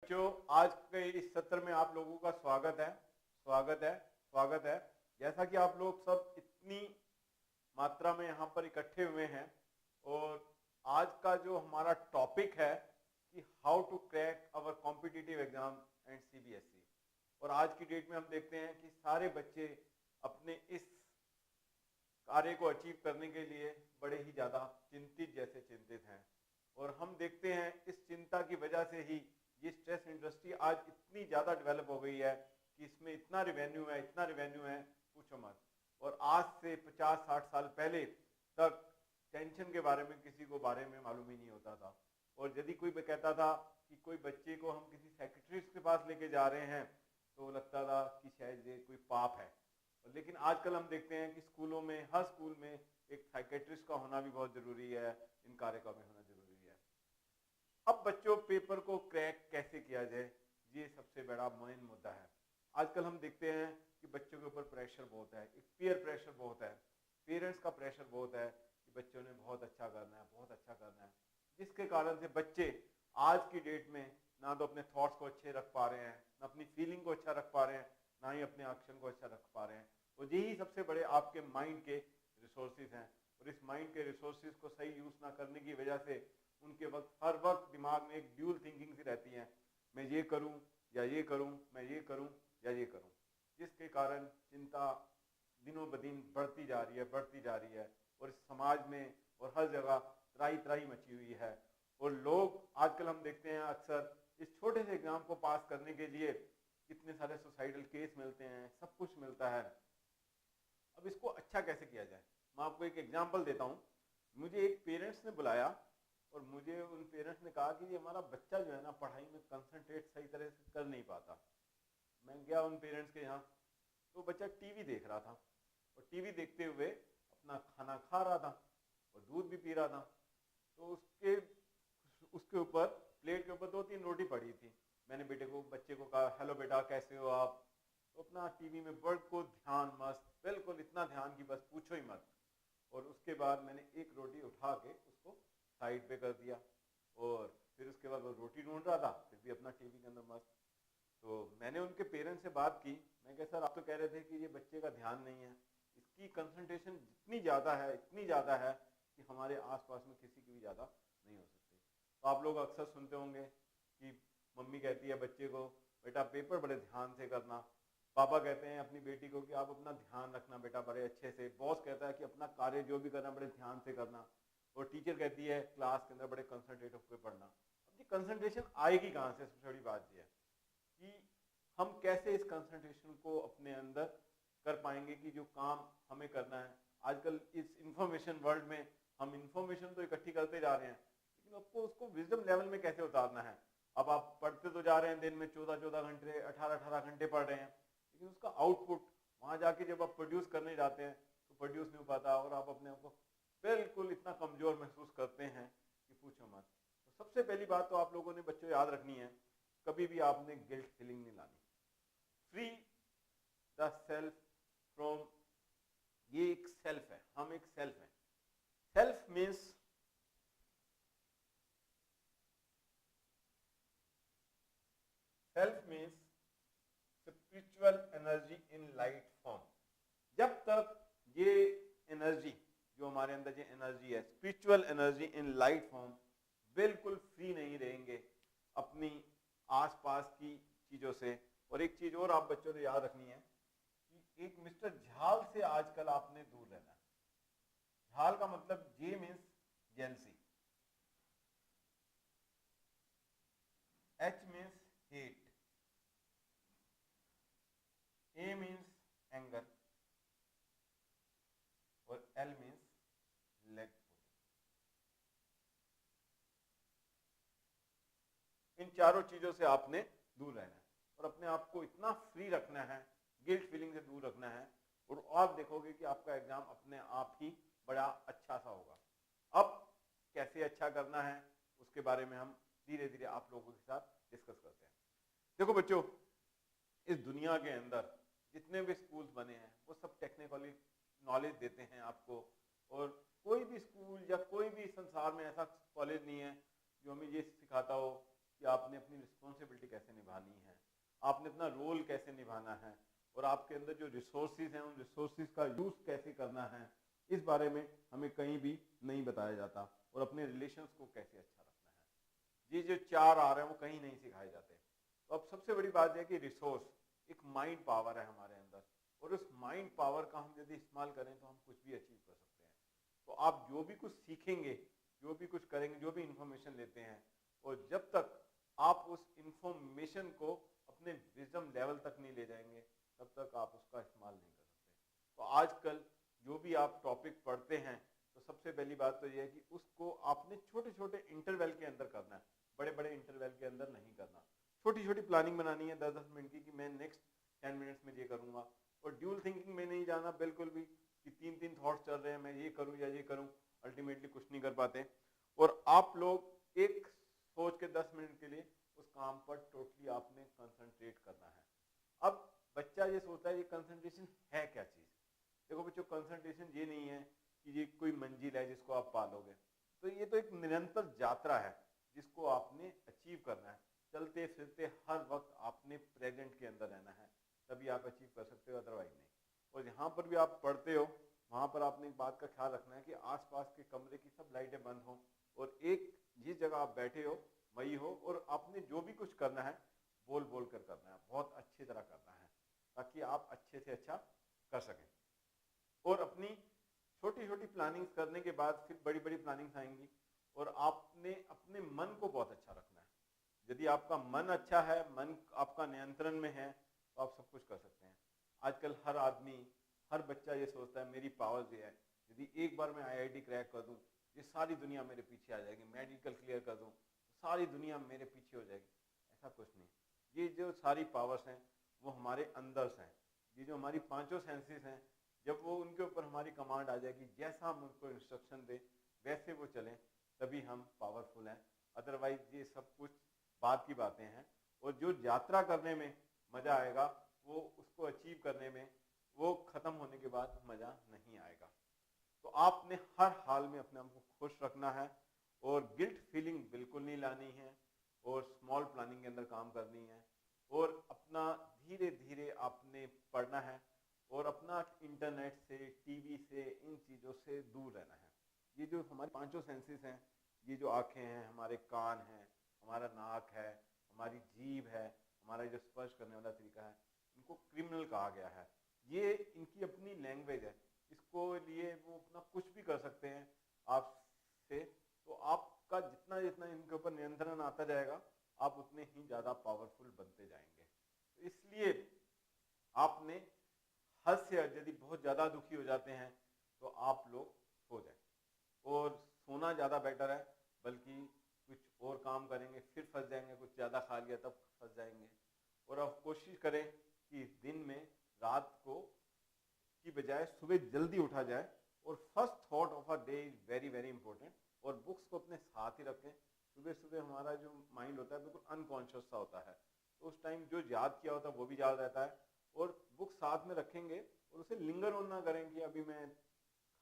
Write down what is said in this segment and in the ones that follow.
बच्चों, आज के इस सत्र में आप लोगों का स्वागत है। जैसा कि आप लोग सब इतनी मात्रा में यहाँ पर इकट्ठे हुए हैं और आज का जो हमारा टॉपिक है कि how to crack our competitive exam and CBSE. और आज की डेट में हम देखते हैं कि सारे बच्चे अपने इस कार्य को अचीव करने के लिए बड़े ही ज्यादा चिंतित हैं। और हम देखते हैं इस चिंता की वजह से ही ये स्ट्रेस इंडस्ट्री आज इतनी ज्यादा डेवलप हो गई है कि इसमें इतना रेवेन्यू है पूछो मत। और आज से 50-60 साल पहले तक टेंशन के बारे में किसी को बारे में मालूम ही नहीं होता था। और यदि कोई कहता था कि कोई बच्चे को हम किसी साइकियाट्रिस्ट के पास लेके जा रहे हैं तो लगता था कि शायद ये कोई पाप है। लेकिन आजकल हम देखते हैं कि स्कूलों में, हर स्कूल में एक साइकियाट्रिस्ट का होना भी बहुत जरूरी है, इन कार्यक्रम में होना जरूरी है। अब बच्चों, पेपर को क्रैक कैसे किया जाए, ये सबसे बड़ा मेन मुद्दा है। आजकल हम देखते हैं कि बच्चों के ऊपर प्रेशर बहुत है, एक पीयर प्रेशर बहुत है, पेरेंट्स का प्रेशर बहुत है कि बच्चों ने बहुत अच्छा करना है, जिसके कारण से बच्चे आज की डेट में ना तो अपने थॉट्स को अच्छे रख पा रहे हैं, ना अपनी फीलिंग को अच्छा रख पा रहे हैं, ना ही अपने एक्शन को अच्छा रख पा रहे हैं। और यही सबसे बड़े आपके माइंड के रिसोर्सेज हैं। और इस माइंड के रिसोर्सेज को सही यूज ना करने की वजह से उनके हर वक्त दिमाग में एक ड्यूल थिंकिंग सी रहती है, मैं ये करूं या ये करूं, मैं ये करूं या ये करूं, जिसके कारण चिंता दिनों ब दिन बढ़ती जा रही है। और इस समाज में और हर जगह त्राही मची हुई है। और लोग आजकल हम देखते हैं अक्सर इस छोटे से एग्जाम को पास करने के लिए कितने सारे सुसाइडल केस मिलते हैं, सब कुछ मिलता है। अब इसको अच्छा कैसे किया जाए, मैं आपको एक एग्जांपल देता हूं। मुझे एक पेरेंट्स ने बुलाया और मुझे उन पेरेंट्स ने कहा कि हमारा बच्चा जो है ना, पढ़ाई में कंसंट्रेट सही तरह से कर नहीं पाता। मैं गया उन पेरेंट्स के यहाँ, तो बच्चा टीवी देख रहा था और टीवी देखते हुए अपना खाना खा रहा था और दूध भी पी रहा था। तो उसके ऊपर प्लेट के ऊपर 2-3 रोटी पड़ी थी। मैंने बच्चे को कहा, हेलो बेटा, कैसे हो आप? तो अपना टीवी में बिल्कुल ध्यान मस्त, बिल्कुल इतना ध्यान कि बस पूछो ही मत। और उसके बाद मैंने एक रोटी उठा के उसको साइड पे कर दिया और फिर उसके बाद वो रोटी ढूंढ रहा था, फिर भी अपना टीवी के अंदर मस्त। तो मैंने उनके पेरेंट्स से बात की। मैं कहा, सर आप तो कह रहे थे कि ये बच्चे का ध्यान नहीं है, इसकी कंसंट्रेशन इतनी ज्यादा है कि हमारे आसपास में किसी की भी ज्यादा नहीं हो सकती। तो आप लोग अक्सर सुनते होंगे कि मम्मी कहती है बच्चे को, बेटा पेपर बड़े ध्यान से करना। पापा कहते हैं अपनी बेटी को कि आप अपना ध्यान रखना बेटा बड़े अच्छे से। बॉस कहता है कि अपना कार्य जो भी करना बड़े ध्यान से करना। और टीचर कहती है क्लास के अंदर बड़े कंसंट्रेट होकर पढ़ना। अब ये कंसंट्रेशन आएगी कहाँ से? सबसे बड़ी बात यह है कि हम कैसे इस कंसंट्रेशन को अपने अंदर कर पाएंगे कि जो काम हमें करना है। आजकल इस इंफॉर्मेशन वर्ल्ड में हम इंफॉर्मेशन तो इकट्ठी करते जा रहे हैं, लेकिन आपको उसको विजडम लेवल में कैसे उतारना है। अब आप पढ़ते तो जा रहे हैं, दिन में 14-14 घंटे, 18-18 घंटे पढ़ रहे हैं, लेकिन उसका आउटपुट वहां जाके जब आप प्रोड्यूस करने जाते हैं तो प्रोड्यूस नहीं हो पाता और आप अपने आप को बिल्कुल इतना कमजोर महसूस करते हैं कि पूछो मत। तो सबसे पहली बात तो आप लोगों ने बच्चों याद रखनी है, कभी भी आपने गिल्ट फीलिंग नहीं लानी। फ्री द सेल्फ फ्रॉम, ये एक सेल्फ है, हम एक सेल्फ है। Self means spiritual energy in light form. जब तक ये एनर्जी, जो हमारे अंदर ये एनर्जी है, spiritual energy in light form, बिल्कुल फ्री नहीं रहेंगे अपनी आसपास की चीजों से। और एक चीज और आप बच्चों ने याद रखनी है कि एक मिस्टर झाल से आजकल आपने दूर रहना है। झाल का मतलब J means jealousy, H means hate, A means anger और एल मीन्स लेग पुलिंग। इन चारों चीजों से आपने दूर रहना है और अपने आप को इतना फ्री रखना है, गिल्ट फीलिंग से दूर रखना है। और आप देखोगे कि आपका एग्जाम अपने आप ही बड़ा अच्छा सा होगा। अब कैसे अच्छा करना है उसके बारे में हम धीरे धीरे आप लोगों के साथ डिस्कस करते हैं। देखो बच्चों, इस दुनिया के अंदर जितने भी स्कूल्स बने हैं वो सब टेक्निकली नॉलेज देते हैं आपको। और कोई भी स्कूल या कोई भी संसार में ऐसा कॉलेज नहीं है जो हमें ये सिखाता हो कि आपने अपनी रिस्पॉन्सिबिलिटी कैसे निभानी है, आपने अपना रोल कैसे निभाना है, और आपके अंदर जो रिसोर्सेज हैं उन रिसोर्सेज का यूज कैसे करना है, इस बारे में हमें कहीं भी नहीं बताया जाता। और अपने रिलेशंस को कैसे अच्छा रखना है, ये जो 4 आ रहे हैं वो कहीं नहीं सिखाए जाते। तो अब सबसे बड़ी बात यह कि रिसोर्स एक माइंड पावर है हमारे अंदर, और उस माइंड पावर का हम यदि इस्तेमाल करें तो हम कुछ भी अचीव कर सकते हैं। तो आप जो भी कुछ सीखेंगे, जो भी कुछ करेंगे, जो भी इंफॉर्मेशन लेते हैं, और जब तक आप उस इंफॉर्मेशन को अपने विजडम लेवल तक नहीं ले जाएंगे तब तक आप उसका इस्तेमाल नहीं कर सकते। तो आजकल जो भी आप टॉपिक पढ़ते हैं तो सबसे पहली बात तो यह है कि उसको आपने छोटे छोटे इंटरवल के अंदर करना है, बड़े बड़े इंटरवल के अंदर नहीं करना। छोटी छोटी प्लानिंग बनानी है 10-10 मिनट की कि मैं नेक्स्ट 10 मिनट्स में ये करूंगा। और ड्यूल थिंकिंग में नहीं जाना बिल्कुल भी कि 3-3 थॉट्स चल रहे हैं, मैं ये करूं या ये करूं, अल्टीमेटली कुछ नहीं कर पाते। और आप लोग एक सोच के 10 मिनट के लिए उस काम पर टोटली आपने कंसंट्रेट करना है। अब बच्चा ये सोचता है ये कंसंट्रेशन है क्या चीज। देखो बच्चों, कंसंट्रेशन ये नहीं है कि ये कोई मंजिल है जिसको आप पालोगे। तो ये तो एक निरंतर यात्रा है जिसको आपने अचीव करना है। चलते फिरते हर वक्त आपने प्रेजेंट के अंदर रहना है, तभी आप अचीव कर सकते हो, अदरवाइज नहीं। और जहाँ पर भी आप पढ़ते हो वहाँ पर आपने एक बात का ख्याल रखना है कि आसपास के कमरे की सब लाइटें बंद हों, और एक जिस जगह आप बैठे हो वही हो, और आपने जो भी कुछ करना है बोल बोल कर करना है, बहुत अच्छी तरह करना है, ताकि आप अच्छे से अच्छा कर सकें। और अपनी छोटी छोटी प्लानिंग्स करने के बाद फिर बड़ी बड़ी प्लानिंग्स आएंगी, और आपने अपने मन को बहुत अच्छा रखना है। यदि आपका मन अच्छा है, मन आपका नियंत्रण में है, तो आप सब कुछ कर सकते हैं। आजकल हर आदमी, हर बच्चा ये सोचता है मेरी पावर ये है, यदि एक बार मैं आईआईटी क्रैक कर दूं, ये सारी दुनिया मेरे पीछे आ जाएगी, मेडिकल क्लियर कर दूं तो सारी दुनिया मेरे पीछे हो जाएगी। ऐसा कुछ नहीं। ये जो सारी पावर्स हैं वो हमारे अंदर हैं। ये जो हमारी 5 सेंसेस हैं, जब वो उनके ऊपर हमारी कमांड आ जाएगी, जैसा हम उनको इंस्ट्रक्शन दें वैसे वो चलें, तभी हम पावरफुल हैं। अदरवाइज ये सब कुछ बात की बातें हैं। और जो यात्रा करने में मजा आएगा वो उसको अचीव करने में, वो खत्म होने के बाद मजा नहीं आएगा। तो आपने हर हाल में अपने आप को खुश रखना है, और गिल्ट फीलिंग बिल्कुल नहीं लानी है, और स्मॉल प्लानिंग के अंदर काम करनी है, और अपना धीरे धीरे आपने पढ़ना है, और अपना इंटरनेट से, टीवी से, इन चीज़ों से दूर रहना है। ये जो हमारे 5 सेंसेस हैं, ये जो आँखें हैं, हमारे कान हैं, हमारा नाक है, हमारी जीभ है, हमारा जो स्पर्श करने वाला तरीका है, इनको क्रिमिनल कहा गया है। ये इनकी अपनी लैंग्वेज है, इसको लिए वो अपना कुछ भी कर सकते हैं आपसे। तो आपका जितना जितना इनके ऊपर नियंत्रण आता जाएगा, आप उतने ही ज़्यादा पावरफुल बनते जाएंगे। तो इसलिए आपने हद से यदि बहुत ज़्यादा दुखी हो जाते हैं तो आप लोग सो जाएं, और सोना ज़्यादा बेटर है। बल्कि कुछ और काम करेंगे फिर फंस जाएंगे, कुछ ज़्यादा खा लिया तब फंस जाएंगे। और आप कोशिश करें कि दिन में रात को की बजाय सुबह जल्दी उठा जाए, और first thought of a day is very very important. और बुक्स को अपने साथ ही रखें। सुबह सुबह हमारा जो माइंड होता है बिल्कुल अनकॉन्शियस सा होता है, तो उस टाइम जो याद किया होता है वो भी याद रहता है। और बुक साथ में रखेंगे और उसे लिंगर ऑन ना करें कि अभी मैं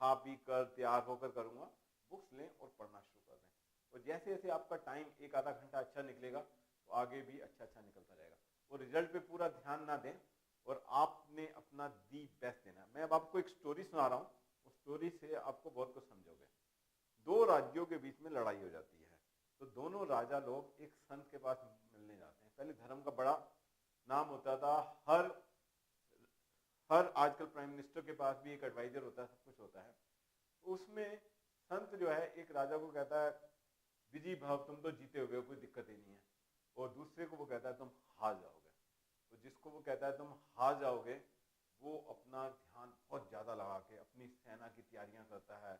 खा पी कर तैयार होकर करूंगा। बुक्स लें और पढ़ना शुरू कर दें, और जैसे जैसे आपका टाइम एक आधा घंटा अच्छा निकलेगा तो आगे भी अच्छा अच्छा निकलता रहेगा। और रिजल्ट पे पूरा ध्यान ना दें, और आपने अपना दी बेस्ट देना है। मैं अब आपको एक स्टोरी सुना रहा हूँ, उस स्टोरी से आपको बहुत कुछ समझोगे। 2 राज्यों के बीच में लड़ाई हो जाती है, तो दोनों राजा लोग एक संत के पास मिलने जाते हैं। पहले धर्म का बड़ा नाम होता था, हर आजकल प्राइम मिनिस्टर के पास भी एक एडवाइजर होता है, सब कुछ होता है। तो उसमें संत जो है एक राजा को कहता है विजय भाव, तुम तो जीते हुए हो, कोई दिक्कत ही नहीं है। और दूसरे को वो कहता है तुम हार जाओगे। तो जिसको वो कहता है तुम हार जाओगे, वो अपना ध्यान बहुत ज़्यादा लगा के अपनी सेना की तैयारियां करता है,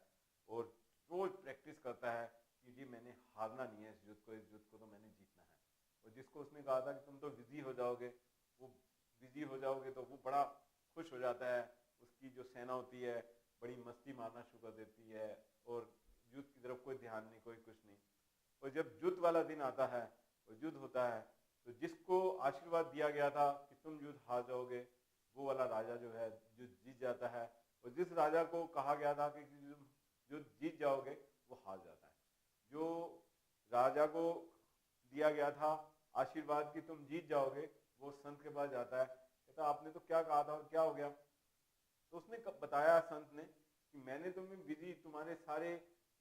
और रोज प्रैक्टिस करता है कि जी मैंने हारना नहीं है, इस युद्ध को तो मैंने जीतना है। और जिसको उसने कहा था कि तुम तो बिजी हो जाओगे, वो बिजी हो जाओगे, तो वो बड़ा खुश हो जाता है। उसकी जो सेना होती है बड़ी मस्ती मारना शुरू कर देती है, और युद्ध की तरफ कोई ध्यान नहीं, कोई कुछ नहीं। और जब युद्ध वाला दिन आता है और युद्ध होता है, तो जिसको आशीर्वाद दिया गया था कि तुम युद्ध हार जाओगे, वो वाला राजा जो है युद्ध जीत जाता है। और जिस राजा को कहा गया था कि युद्ध जीत जाओगे, वो हार जाता है। जो राजा को दिया गया था आशीर्वाद कि तुम जीत जाओगे, वो संत के पास जाता है, कहता आपने तो क्या कहा था और क्या हो गया। तो उसने बताया संत ने कि मैंने तुम्हें विधि, तुम्हारे सारे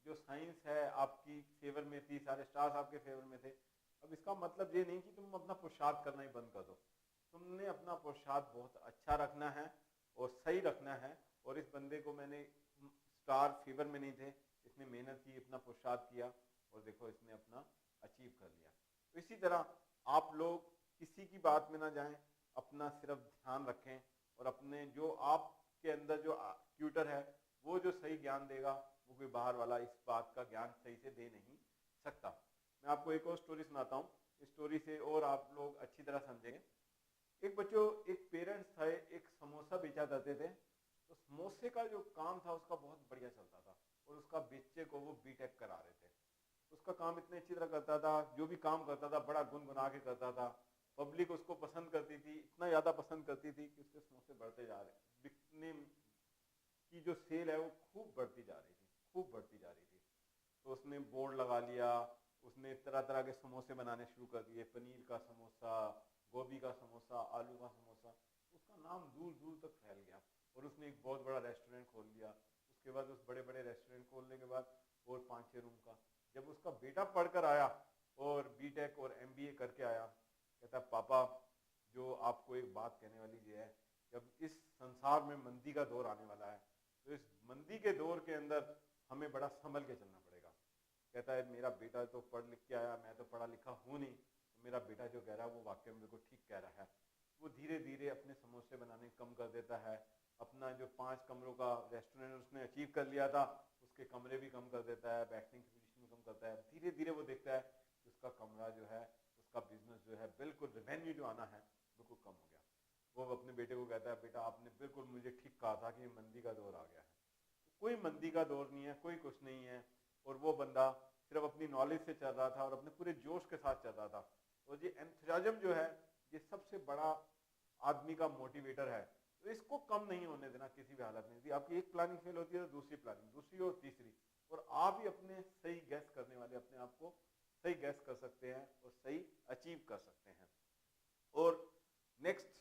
जो साइंस है आपकी फेवर में थी, सारे स्टार्स आपके फेवर में थे। अब इसका मतलब ये नहीं कि तुम अपना पुरुषार्थ करना ही बंद कर दो, तुमने अपना पुरुषार्थ बहुत अच्छा रखना है और सही रखना है। और इस बंदे को मैंने स्टार फेवर में नहीं थे, इसने मेहनत की, अपना पुरुषार्थ किया और देखो इसने अपना अचीव कर लिया। तो इसी तरह आप लोग किसी की बात में ना जाएं, अपना सिर्फ ध्यान रखें और अपने जो आपके अंदर जो ट्यूटर है वो जो सही ज्ञान देगा, वो कोई बाहर वाला इस बात का ज्ञान सही से दे नहीं सकता। मैं आपको एक और स्टोरी सुनाता हूँ, इस स्टोरी से और आप लोग अच्छी तरह समझेंगे। एक पेरेंट्स थे, एक समोसा बेचा करते थे। तो समोसे का जो काम था उसका बहुत बढ़िया चलता था और उसका बच्चे को वो बीटेक करा रहे थे। उसका काम इतने अच्छी तरह करता था, जो भी काम करता था बड़ा गुनगुना के करता था। पब्लिक उसको पसंद करती थी, इतना ज्यादा पसंद करती थी कि उसके समोसे बढ़ते जा रहे, बिकने की जो सेल है वो खूब बढ़ती जा रही थी, खूब बढ़ती जा रही थी। तो उसने बोर्ड लगा लिया, उसने तरह तरह के समोसे बनाने शुरू कर दिए, पनीर का समोसा, गोभी का समोसा, आलू का समोसा। उसका नाम दूर दूर तक फैल गया और उसने एक बहुत बड़ा रेस्टोरेंट खोल लिया। उसके बाद उस बड़े बड़े रेस्टोरेंट खोलने के बाद और 5-6 रूम का, जब उसका बेटा पढ़कर आया और बीटेक और एमबीए करके आया, कहता पापा जो आपको एक बात कहने वाली ये है, जब इस संसार में मंदी का दौर आने वाला है तो इस मंदी के दौर के अंदर हमें बड़ा संभल के चलना पड़ेगा। कहता है मेरा बेटा तो पढ़ लिख के आया, मैं तो पढ़ा लिखा हूँ नहीं, तो मेरा बेटा जो कह रहा है वो वाकई में बिल्कुल ठीक कह रहा है। वो धीरे धीरे अपने समोसे बनाने कम कर देता है, अपना जो 5 कमरों का रेस्टोरेंट उसने अचीव कर लिया था उसके कमरे भी कम कर देता है, बैठने की पोजीशन भी कम करता है। धीरे धीरे वो देखता है कि उसका कमरा जो है, उसका बिजनेस जो है, बिल्कुल रेवेन्यू जो आना है बिल्कुल कम हो गया। वो अपने बेटे को कहता है बेटा आपने बिल्कुल मुझे ठीक कहा था कि मंदी का दौर आ गया है। कोई मंदी का दौर नहीं है, कोई कुछ नहीं है। और वो बंदा सिर्फ अपनी नॉलेज से चल रहा था और अपने पूरे जोश के साथ चल रहा था। और ये एंथुसियाज्म जो है ये सबसे बड़ा आदमी का मोटिवेटर है। तो इसको कम नहीं होने देना किसी भी हालत में। यदि आपकी एक प्लानिंग फेल होती है तो दूसरी प्लानिंग, दूसरी और तीसरी, और आप ही अपने सही गैस करने वाले अपने आप को सही गैस कर सकते हैं और सही अचीव कर सकते हैं। और नेक्स्ट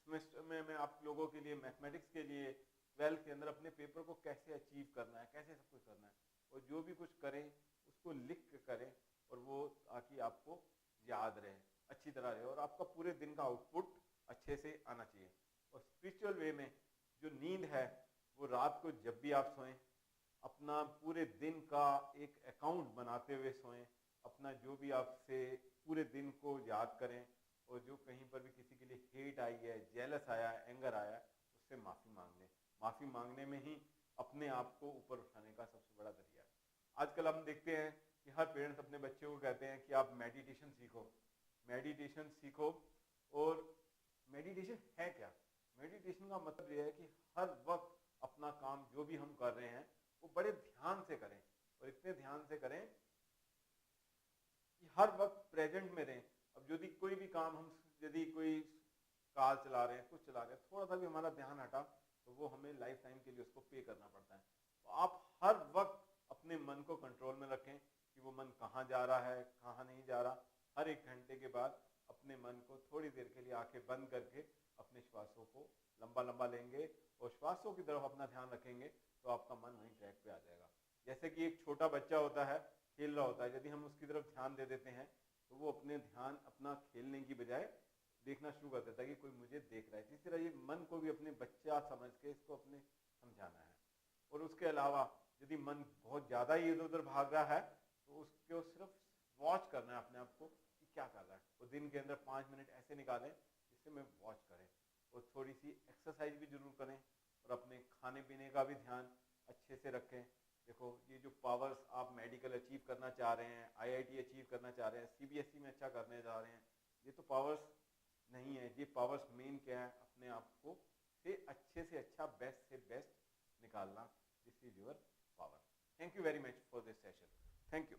सेमेस्टर में मैं आप लोगों के लिए मैथमेटिक्स के लिए 12th के अंदर अपने पेपर को कैसे अचीव करना है, कैसे सब कुछ करना है, और जो भी कुछ करें उसको लिख के करें और वो ताकि आपको याद रहे, अच्छी तरह रहे और आपका पूरे दिन का आउटपुट अच्छे से आना चाहिए। और स्पिरिचुअल वे में जो नींद है वो रात को जब भी आप सोएं अपना पूरे दिन का एक अकाउंट बनाते हुए सोएं, अपना जो भी आपसे पूरे दिन को याद करें और जो कहीं पर भी किसी के लिए हेट आई है, जेलस आया है, एंगर आया है, उससे माफ़ी मांग लें। माफ़ी मांगने में ही अपने आप को ऊपर उठाने का सबसे बड़ा जरिया है। आजकल हम देखते हैं कि हर पेरेंट्स अपने बच्चों को कहते हैं कि आप मेडिटेशन सीखो, मेडिटेशन सीखो। और मेडिटेशन है क्या? मेडिटेशन का मतलब यह है कि हर वक्त अपना काम जो भी हम कर रहे हैं वो बड़े ध्यान से करें और इतने ध्यान से करें कि हर वक्त प्रेजेंट में रहें। अब यदि कोई भी काम हम, यदि कोई कार चला रहे हैं, कुछ चला रहे हैं, थोड़ा सा भी हमारा ध्यान हटा तो वो हमें लाइफ टाइम के लिए उसको पे करना पड़ता है। तो आप हर वक्त अपने मन को कंट्रोल में रखें कि वो मन कहाँ जा रहा है, कहाँ नहीं जा रहा। हर 1 घंटे के बाद अपने मन को थोड़ी देर के लिए आंखें बंद करके अपने श्वासों को लंबा लंबा लेंगे और श्वासों की तरफ अपना ध्यान रखेंगे तो आपका मन वहीं ट्रैक पे आ जाएगा। जैसे कि एक छोटा बच्चा होता है, खेल रहा होता है, यदि हम उसकी तरफ ध्यान दे देते हैं तो वो अपने ध्यान अपना खेलने की बजाय देखना शुरू कर देता है कि कोई मुझे देख रहा है। इसी तरह ये मन को भी अपने बच्चा समझ के इसको अपने समझाना है। और उसके अलावा यदि मन बहुत ज़्यादा ही इधर उधर भाग रहा है तो उसको सिर्फ वॉच करना है अपने आप को कि क्या कर रहा है। वो दिन के अंदर 5 मिनट ऐसे निकालें जिससे मैं वॉच करें और थोड़ी सी एक्सरसाइज भी जरूर करें और अपने खाने पीने का भी ध्यान अच्छे से रखें। देखो ये जो पावर्स आप मेडिकल अचीव करना चाह रहे हैं, आईआईटी अचीव करना चाह रहे हैं, सीबीएसई में अच्छा करने जा रहे हैं, ये तो पावर्स नहीं है। ये पावर्स मेन क्या है? अपने आप को से अच्छे से अच्छा, बेस्ट से बेस्ट निकालना। This is your power. Thank you very much for this session. Thank you.